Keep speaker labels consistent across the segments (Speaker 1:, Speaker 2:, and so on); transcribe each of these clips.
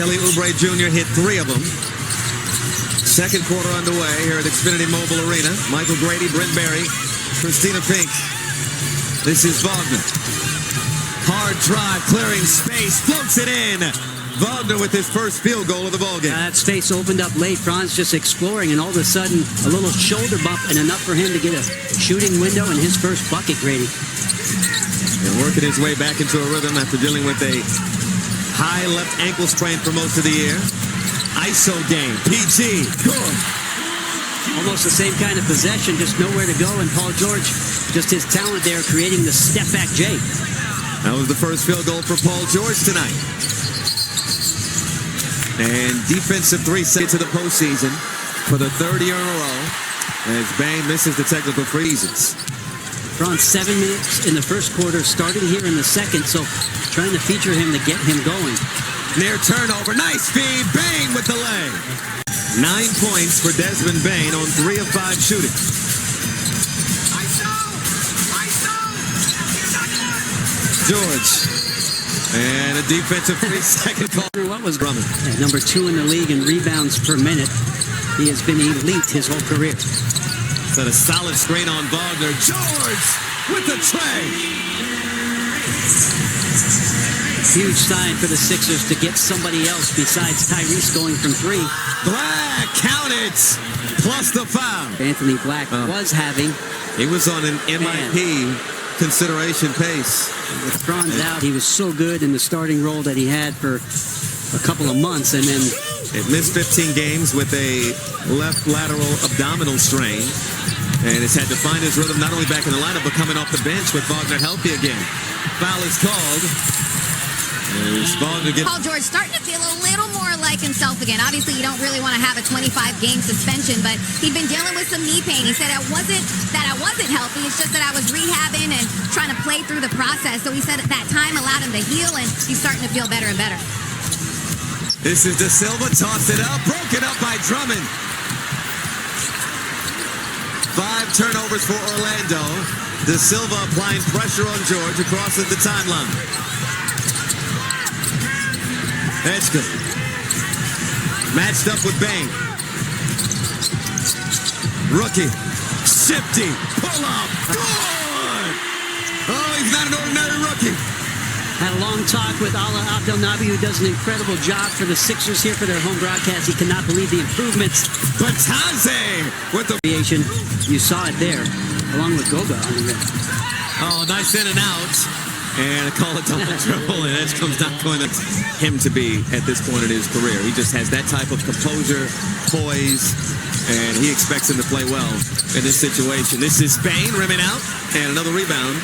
Speaker 1: Kelly Oubre Jr. hit 3 of them. Second quarter underway here at Xfinity Mobile Arena. Michael Grady, Brent Berry, Christina Pink. This is Wagner. Hard drive, clearing space, floats it in. Wagner with his first field goal of the ballgame.
Speaker 2: That space opened up late. Franz just exploring, and all of a sudden, a little shoulder bump and enough for him to get a shooting window and his first bucket, Grady.
Speaker 1: And working his way back into a rhythm after dealing with a high left ankle sprain for most of the year. ISO game, PG, good.
Speaker 2: Almost the same kind of possession, just nowhere to go, and Paul George, just his talent there, creating the step-back J.
Speaker 1: That was the first field goal for Paul George tonight. And defensive 3 set to the postseason for the 3rd year in a row as Bane misses the technical freezes.
Speaker 2: Franz 7 minutes in the first quarter, starting here in the second, so trying to feature him to get him going.
Speaker 1: Near turnover, nice feed, Bane with the leg. 9 points for Desmond Bane on 3 of 5 shooting. George, and a defensive 3-second call.
Speaker 2: What was Drummond? Number 2 in the league in rebounds per minute. He has been elite his whole career.
Speaker 1: Set a solid screen on Wagner. George with the tray.
Speaker 2: Huge sign for the Sixers to get somebody else besides Tyrese going from 3.
Speaker 1: Black, count it, plus the foul.
Speaker 2: Anthony Black was having.
Speaker 1: He was on an MIP consideration pace.
Speaker 2: With Franz out, he was so good in the starting role that he had for a couple of months, and then
Speaker 1: it missed 15 games with a left lateral abdominal strain, and has had to find his rhythm not only back in the lineup but coming off the bench with Wagner healthy again. Foul is called.
Speaker 3: Paul George starting to feel a little more like himself again. Obviously, you don't really want to have a 25-game suspension, but he'd been dealing with some knee pain. He said it wasn't that I wasn't healthy. It's just that I was rehabbing and trying to play through the process. So he said that time allowed him to heal, and he's starting to feel better and better.
Speaker 1: This is De Silva, tossed it up, broken up by Drummond. 5 turnovers for Orlando. De Silva applying pressure on George across the timeline. Edgecombe matched up with Bane. Rookie, shifty, pull up, good! Oh, he's not an ordinary rookie.
Speaker 2: Had a long talk with Ala Abdelnaby, who does an incredible job for the Sixers here for their home broadcast. He cannot believe the improvements.
Speaker 1: Bataze with the
Speaker 2: creation. You saw it there, along with Goga on the rim.
Speaker 1: Oh, nice in and out. And a call it double dribble, and Edgecombe's not going to him to be at this point in his career. He just has that type of composure, poise, and he expects him to play well in this situation. This is Bane rimming out, and another rebound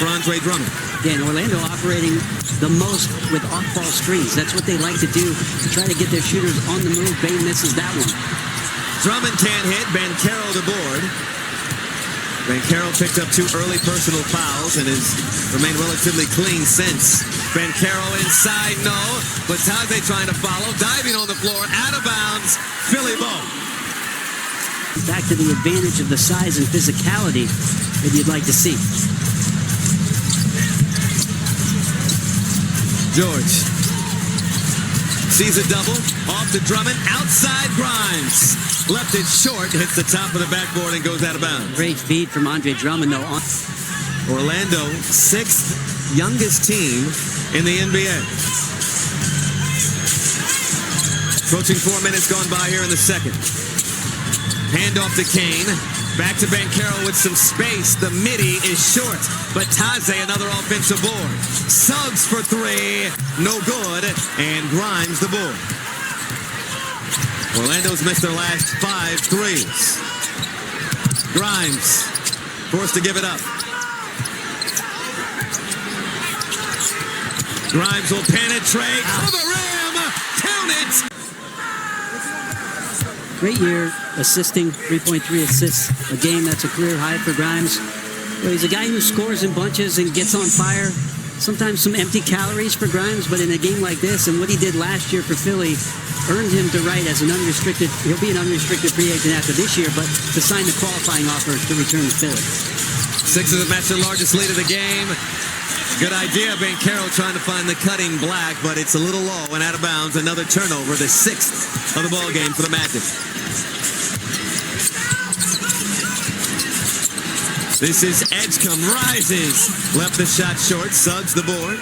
Speaker 1: for Andre Drummond.
Speaker 2: Yeah, and Orlando operating the most with off-ball screens. That's what they like to do, to try to get their shooters on the move. Bane misses that one.
Speaker 1: Drummond can't hit. Banchero the board. Banchero picked up 2 early personal fouls and has remained relatively clean since. Banchero inside, no. Bataze trying to follow, diving on the floor, out of bounds. Philly ball.
Speaker 2: Back to the advantage of the size and physicality that you'd like to see.
Speaker 1: George sees a double, off to Drummond, outside Grimes. Left it short, hits the top of the backboard and goes out of bounds.
Speaker 2: Great feed from Andre Drummond, though.
Speaker 1: Orlando, 6th youngest team in the NBA. Approaching 4 minutes gone by here in the second. Hand off to Kane. Back to Banchero with some space. The midi is short. Bataze, another offensive board. Suggs for 3. No good. And Grimes the board. Orlando's missed their last 5 threes. Grimes forced to give it up. Grimes will penetrate for the rim. Count it.
Speaker 2: Great year assisting, 3.3 assists a game. That's a career high for Grimes. Well, he's a guy who scores in bunches and gets on fire. Sometimes some empty calories for Grimes, but in a game like this, and what he did last year for Philly, earned him to write as an unrestricted, he'll be an unrestricted free agent after this year, but to sign the qualifying offer to return to Philly.
Speaker 1: Sixers have matched their largest lead of the game. Good idea. Banchero trying to find the cutting black, but it's a little low and out of bounds. Another turnover, the 6th of the ball game for the Magic. This is Edgecombe, rises. Left the shot short, Suggs the board.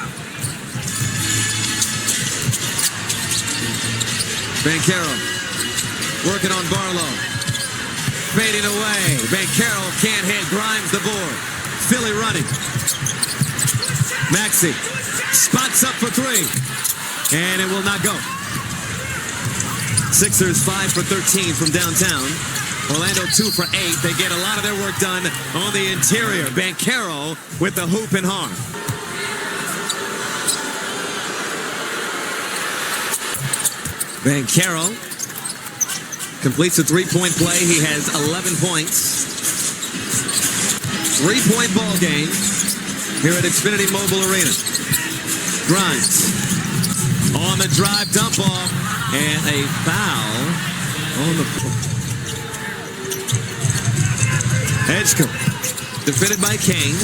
Speaker 1: Banchero working on Barlow. Fading away. Banchero can't hit. Grimes the board. Philly running. Maxey spots up for 3. And it will not go. Sixers 5 for 13 from downtown. Orlando 2 for 8. They get a lot of their work done on the interior. Banchero with the hoop and harm. Banchero completes a 3-point play. He has 11 points. 3-point ball game here at Xfinity Mobile Arena. Grimes on the drive, dump off, and a foul on the floor. Edgecombe defended by Kane.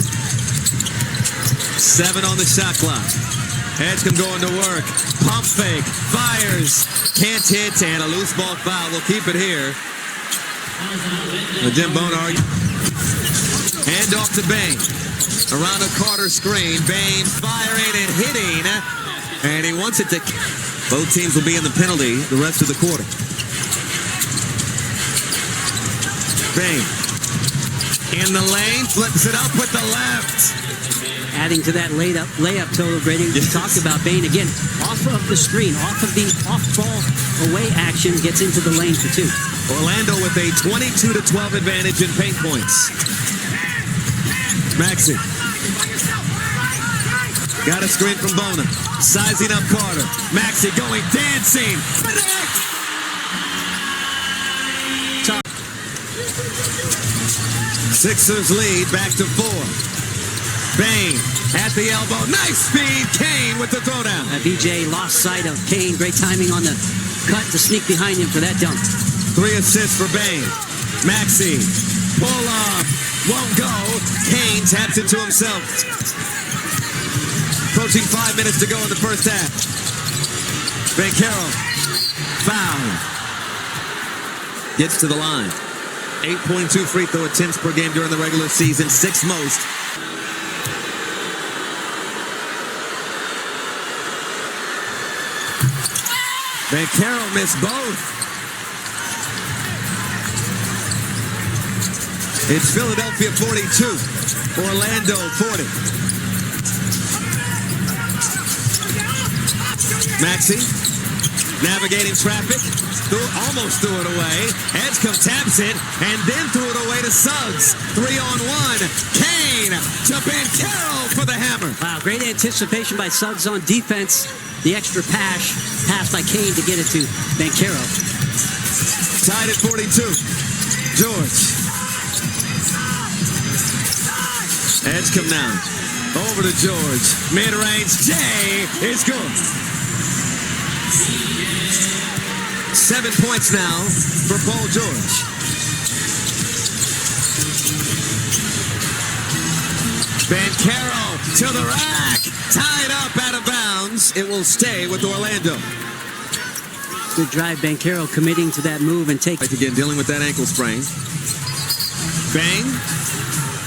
Speaker 1: 7 on the shot clock. Edgecombe going to work. Pump fake. Fires. Can't hit. And a loose ball foul. We'll keep it here. Jim Bonar. Hand off to Bain. Around a Quater screen. Bain firing and hitting. And he wants it to... Both teams will be in the penalty the rest of the quarter. Bain. In the lane. Flips it up with the left.
Speaker 2: Adding to that layup total, Brady, we talked about Bain again, off of the screen, off of the off-ball away action, gets into the lane for 2.
Speaker 1: Orlando with a 22-12 advantage in paint points. Maxey. Got a screen from Bona. Sizing up Carter. Maxey going dancing. Sixers lead back to 4. Bain at the elbow. Nice speed. Kane with the throwdown.
Speaker 2: BJ lost sight of Kane. Great timing on the cut to sneak behind him for that dunk.
Speaker 1: 3 assists for Bain. Maxey. Pull off. Won't go. Kane taps it to himself. Approaching 5 minutes to go in the first half. Banchero. Foul. Gets to the line. 8.2 free throw attempts per game during the regular season. 6th most. Banchero missed both. It's Philadelphia 42, Orlando 40. Maxey navigating traffic, almost threw it away. Edgecombe taps it and then threw it away to Suggs. 3-on-1. Kane to Banchero for the hammer.
Speaker 2: Wow, great anticipation by Suggs on defense. The extra pass by Kane to get it to Banchero.
Speaker 1: Tied at 42. George. Edgecombe now. Over to George. Mid-range. Jay is good. 7 points now for Paul George. Banchero to the rack. Tied up out of bounds. It will stay with Orlando.
Speaker 2: Good drive, Banchero committing to that move and take.
Speaker 1: Again, dealing with that ankle sprain. Bang.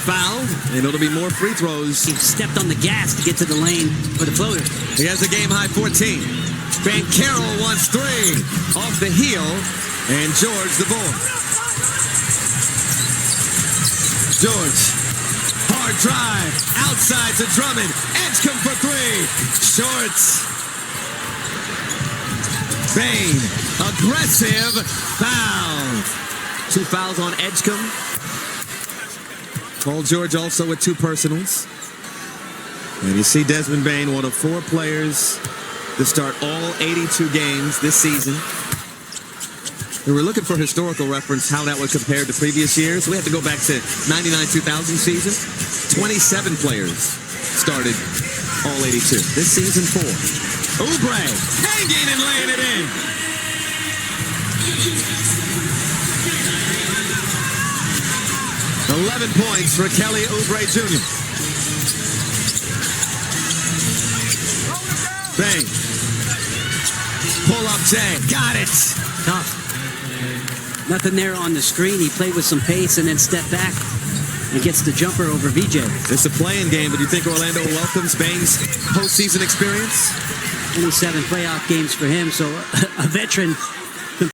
Speaker 1: Foul. And it'll be more free throws.
Speaker 2: He stepped on the gas to get to the lane for the floater.
Speaker 1: He has a game-high 14. Banchero wants 3. Off the heel. And George the ball. George. Hard drive. Outside to Drummond. Edgecombe for 3. Shorts. Bain. Aggressive. Foul. 2 fouls on Edgecombe. Paul George also with 2 personals. And you see Desmond Bain, one of 4 players to start all 82 games this season. We were looking for historical reference, how that was compared to previous years. We had to go back to 99-2000 season. 27 players started all 82. This season, 4. Oubre hanging and laying it in. .11 points for Kelly Oubre Jr. Bang. Pull up Jay. Got it.
Speaker 2: Tough. Nothing there on the screen. He played with some pace and then stepped back and gets the jumper over VJ.
Speaker 1: It's a playing game, but do you think Orlando welcomes Bang's postseason experience?
Speaker 2: 27 playoff games for him, so a veteran